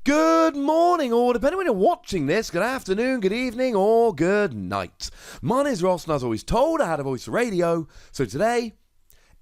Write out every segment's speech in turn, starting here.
Good morning, or depending when you're watching this, good afternoon, good evening, or good night. My name is Ross, and as always told, I had a voice for radio. So today,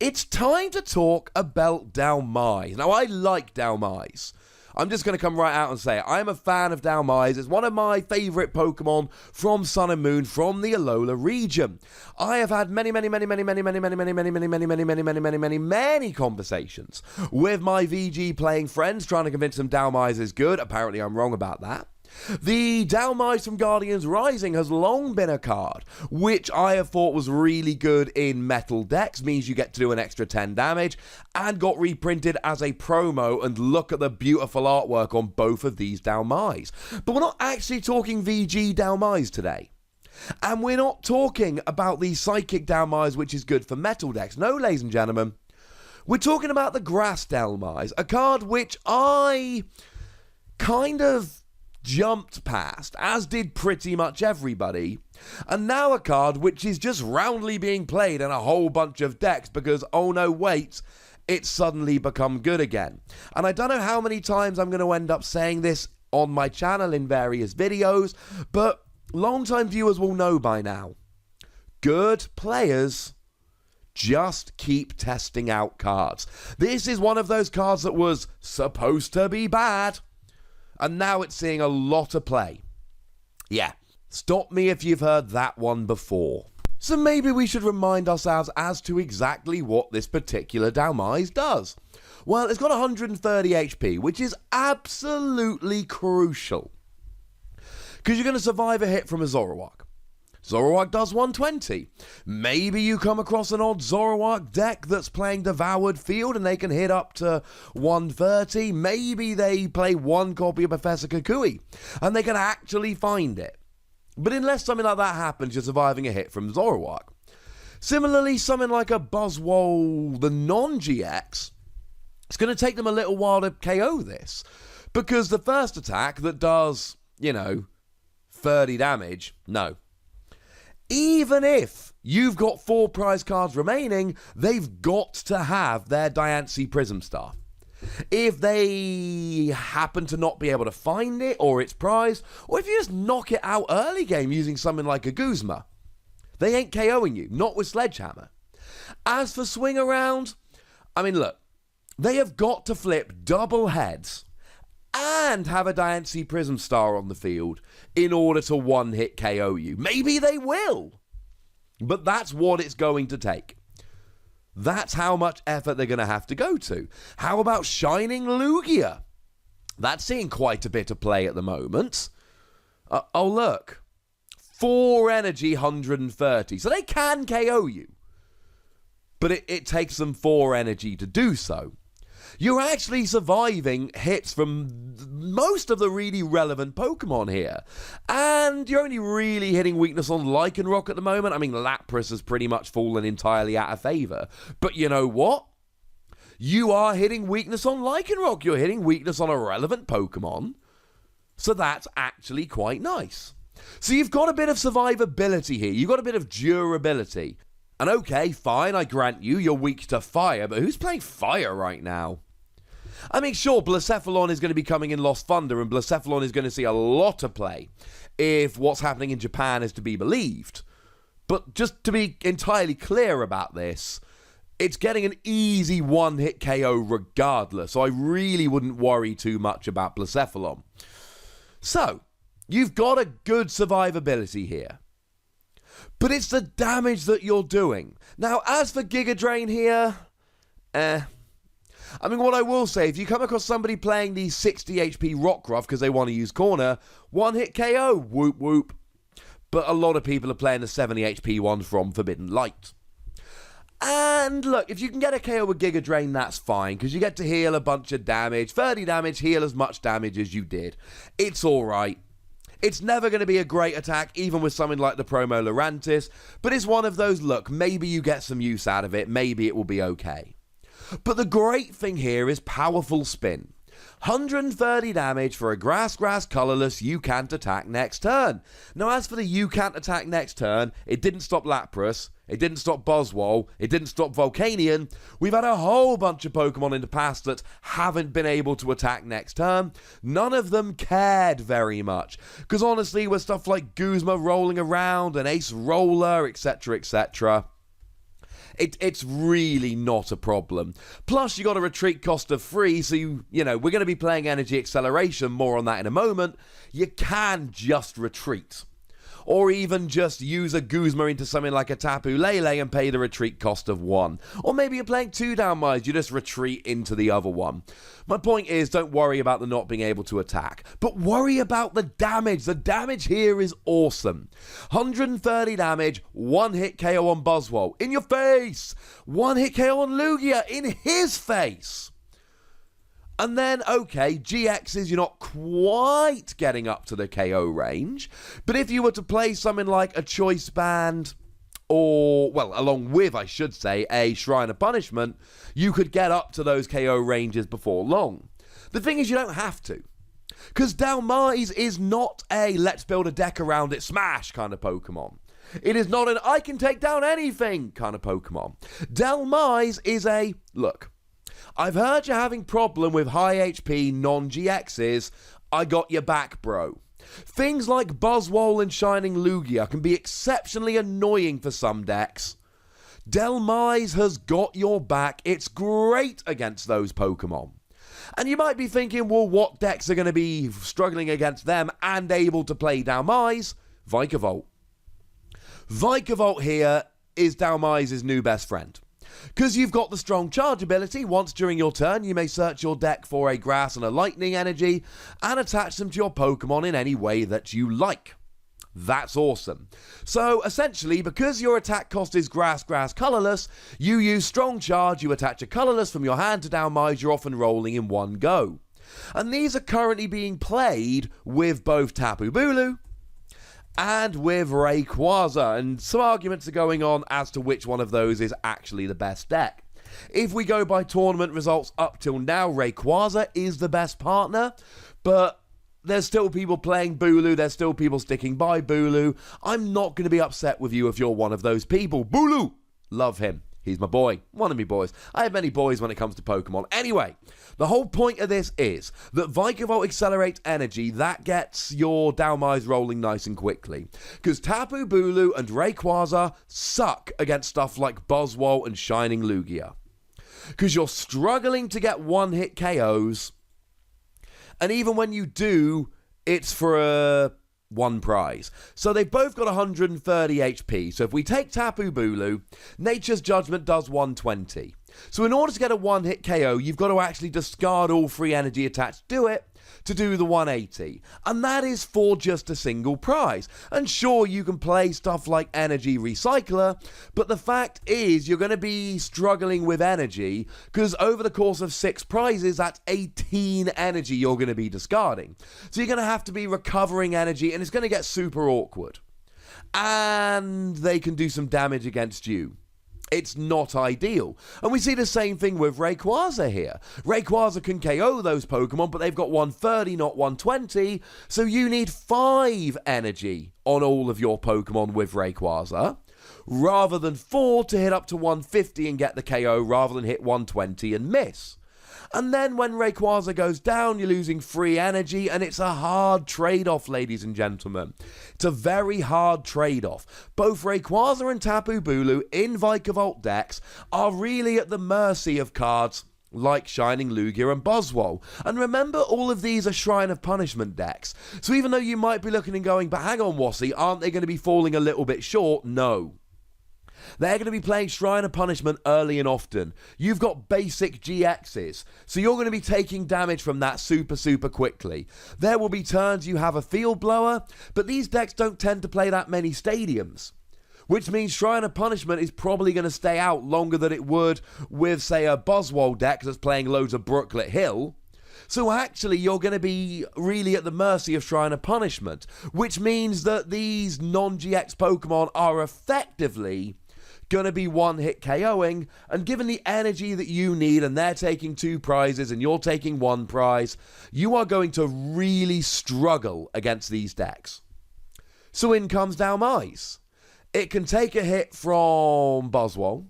it's time to talk about Dhelmise. Now, I like Dhelmise. I'm just going to come right out and say it. I'm a fan of Dhelmise. It's one of my favourite Pokemon from Sun and Moon, from the Alola region. I have had many conversations with my VG playing friends, trying to convince them Dhelmise is good. Apparently, I'm wrong about that. The Dhelmise from Guardians Rising has long been a card, which I have thought was really good in metal decks, means you get to do an extra 10 damage, and got reprinted as a promo, and look at the beautiful artwork on both of these Dhelmise. But we're not actually talking VG Dhelmise today. And we're not talking about the Psychic Dhelmise, which is good for metal decks. No, ladies and gentlemen, we're talking about the Grass Dhelmise, a card which I kind of jumped past, as did pretty much everybody, and now a card which is just roundly being played in a whole bunch of decks because, oh no, wait, it's suddenly become good again. And I don't know how many times I'm going to end up saying this on my channel in various videos, but long-time viewers will know by now. Good players just keep testing out cards. This is one of those cards that was supposed to be bad, and now it's seeing a lot of play. Yeah, stop me if you've heard that one before. So maybe we should remind ourselves as to exactly what this particular Dhelmise does. Well, it's got 130 HP, which is absolutely crucial, because you're going to survive a hit from a Zoroark. Zoroark does 120. Maybe you come across an odd Zoroark deck that's playing Devoured Field and they can hit up to 130. Maybe they play one copy of Professor Kukui and they can actually find it. But unless something like that happens, you're surviving a hit from Zoroark. Similarly, something like a Buzzwole, the non-GX, it's going to take them a little while to KO this, because the first attack that does, 30 damage, no. Even if you've got 4 prize cards remaining, they've got to have their Diancie Prism Star. If they happen to not be able to find it, or its prize, or if you just knock it out early game using something like a Guzma, they ain't KOing you, not with Sledgehammer. As for Swing Around, look, they have got to flip double heads and have a Diancie Prism Star on the field in order to one-hit KO you. Maybe they will, but that's what it's going to take. That's how much effort they're going to have to go to. How about Shining Lugia? That's seeing quite a bit of play at the moment. Oh, look. 4 energy, 130. So they can KO you, but it takes them 4 energy to do so. You're actually surviving hits from most of the really relevant Pokemon here. And you're only really hitting weakness on Lycanroc at the moment. Lapras has pretty much fallen entirely out of favour. But you know what? You are hitting weakness on Lycanroc. You're hitting weakness on a relevant Pokemon. So that's actually quite nice. So you've got a bit of survivability here. You've got a bit of durability. And okay, fine, I grant you, you're weak to fire, but who's playing fire right now? Sure, Blacephalon is going to be coming in Lost Thunder, and Blacephalon is going to see a lot of play if what's happening in Japan is to be believed. But just to be entirely clear about this, it's getting an easy one-hit KO regardless, so I really wouldn't worry too much about Blacephalon. So, you've got a good survivability here. But it's the damage that you're doing. Now, as for Giga Drain here, what I will say, if you come across somebody playing the 60 HP Rockruff because they want to use Corner, one-hit KO, whoop whoop. But a lot of people are playing the 70 HP one from Forbidden Light. And look, if you can get a KO with Giga Drain, that's fine, because you get to heal a bunch of damage. 30 damage, heal as much damage as you did. It's alright. It's never going to be a great attack, even with something like the Promo Lurantis, but it's one of those, look, maybe you get some use out of it, maybe it will be okay. But the great thing here is Powerful Spin. 130 damage for a grass colorless you can't attack next turn. Now as for the you can't attack next turn, it didn't stop Lapras, It didn't stop Buzzwole. It didn't stop Volcanion. We've had a whole bunch of Pokemon in the past that haven't been able to attack next turn. None of them cared very much. Because honestly, with stuff like Guzma rolling around and Ace Roller, etc., etc., it's really not a problem. Plus, you got a retreat cost of 3, so you know, we're going to be playing Energy Acceleration, more on that in a moment. You can just retreat. Or even just use a Guzma into something like a Tapu Lele and pay the retreat cost of 1. Or maybe you're playing 2 Dhelmise, you just retreat into the other one. My point is, don't worry about the not being able to attack, but worry about the damage. The damage here is awesome. 130 damage, 1-hit KO on Buzzwole. In your face! 1-hit KO on Lugia. In his face! And then, okay, GXs, you're not quite getting up to the KO range. But if you were to play something like a Choice Band, or, well, along with, I should say, a Shrine of Punishment, you could get up to those KO ranges before long. The thing is, you don't have to. Because Dhelmise is not a let's build a deck around it smash kind of Pokemon. It is not an I can take down anything kind of Pokemon. Dhelmise is a, look, I've heard you're having problem with high HP non-GXs. I got your back, bro. Things like Buzzwole and Shining Lugia can be exceptionally annoying for some decks. Dhelmise has got your back. It's great against those Pokemon. And you might be thinking, well, what decks are going to be struggling against them and able to play Dhelmise? Vikavolt. Vikavolt here is Dhelmise's new best friend. Because you've got the strong charge ability. Once during your turn, you may search your deck for a grass and a lightning energy and attach them to your Pokemon in any way that you like. That's awesome. So essentially, because your attack cost is grass, colorless, you use strong charge, you attach a colorless from your hand to Dhelmise, you're off and rolling in one go. And these are currently being played with both Tapu Bulu and with Rayquaza, and some arguments are going on as to which one of those is actually the best deck. If we go by tournament results up till now, Rayquaza is the best partner, but there's still people playing Bulu, there's still people sticking by Bulu. I'm not going to be upset with you if you're one of those people. Bulu! Love him. He's my boy. One of me boys. I have many boys when it comes to Pokemon. Anyway, the whole point of this is that Vikavolt accelerates energy. That gets your Dhelmise rolling nice and quickly. Because Tapu Bulu and Rayquaza suck against stuff like Buzzwole and Shining Lugia. Because you're struggling to get one-hit KOs. And even when you do, it's for one prize. So they've both got 130 HP. So if we take Tapu Bulu, Nature's Judgment does 120. So in order to get a one-hit KO, you've got to actually discard all 3 energy attached to it to do the 180. And that is for just a single prize. And sure, you can play stuff like Energy Recycler, but the fact is you're going to be struggling with energy because over the course of 6 prizes, that's 18 energy you're going to be discarding. So you're going to have to be recovering energy and it's going to get super awkward. And they can do some damage against you. It's not ideal. And we see the same thing with Rayquaza here. Rayquaza can KO those Pokemon, but they've got 130, not 120. So you need 5 energy on all of your Pokemon with Rayquaza, rather than 4 to hit up to 150 and get the KO, rather than hit 120 and miss. And then when Rayquaza goes down, you're losing 3 energy, and it's a hard trade-off, ladies and gentlemen. It's a very hard trade-off. Both Rayquaza and Tapu Bulu in Vikavolt decks are really at the mercy of cards like Shining Lugia and Buzzwole. And remember, all of these are Shrine of Punishment decks. So even though you might be looking and going, but hang on, Wassy, aren't they going to be falling a little bit short? No. They're going to be playing Shrine of Punishment early and often. You've got basic GXs, so you're going to be taking damage from that super quickly. There will be turns you have a Field Blower, but these decks don't tend to play that many stadiums. Which means Shrine of Punishment is probably going to stay out longer than it would with, say, a Buzzwole deck that's playing loads of Brooklet Hill. So actually, you're going to be really at the mercy of Shrine of Punishment, which means that these non-GX Pokemon are effectively going to be one-hit KOing, and given the energy that you need, and they're taking 2 prizes and you're taking 1 prize, you are going to really struggle against these decks. So in comes Dhelmise. It can take a hit from Buzzwole.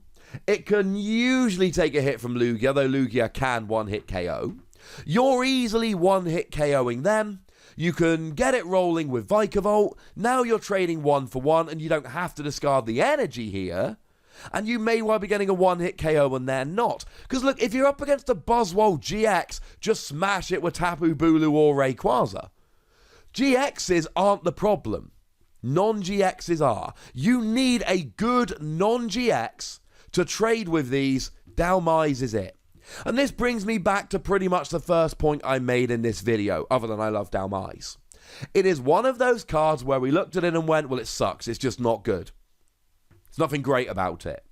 It can usually take a hit from Lugia, though Lugia can one-hit KO. You're easily one-hit KOing them. You can get it rolling with Vikavolt. Now you're trading 1-for-1, and you don't have to discard the energy here. And you may well be getting a one-hit KO and they're not. Because look, if you're up against a Buzzwole GX, just smash it with Tapu Bulu or Rayquaza. GXs aren't the problem. Non-GXs are. You need a good non-GX to trade with these. Dhelmise is it. And this brings me back to pretty much the first point I made in this video, other than I love Dhelmise. It is one of those cards where we looked at it and went, well, it sucks. It's just not good. There's nothing great about it.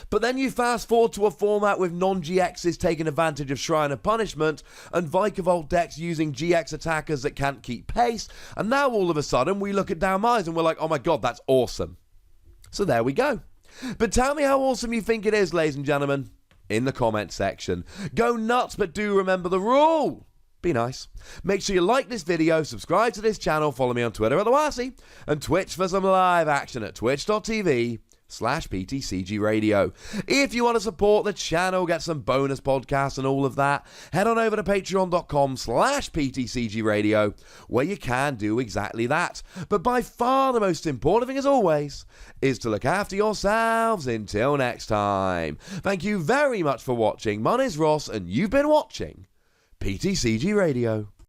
But then you fast forward to a format with non-GXs taking advantage of Shrine of Punishment and Vikavolt decks using GX attackers that can't keep pace, and now all of a sudden we look at Dhelmise and we're like, oh my god, that's awesome. So there we go. But tell me how awesome you think it is, ladies and gentlemen, in the comment section. Go nuts, but do remember the rule. Be nice. Make sure you like this video, subscribe to this channel, follow me on Twitter at @TheWasi, and Twitch for some live action at twitch.tv/PTCGRadio. If you want to support the channel, get some bonus podcasts and all of that, head on over to patreon.com/PTCGRadio, where you can do exactly that. But by far the most important thing, as always, is to look after yourselves until next time. Thank you very much for watching. My name's Ross, and you've been watching PTCG Radio.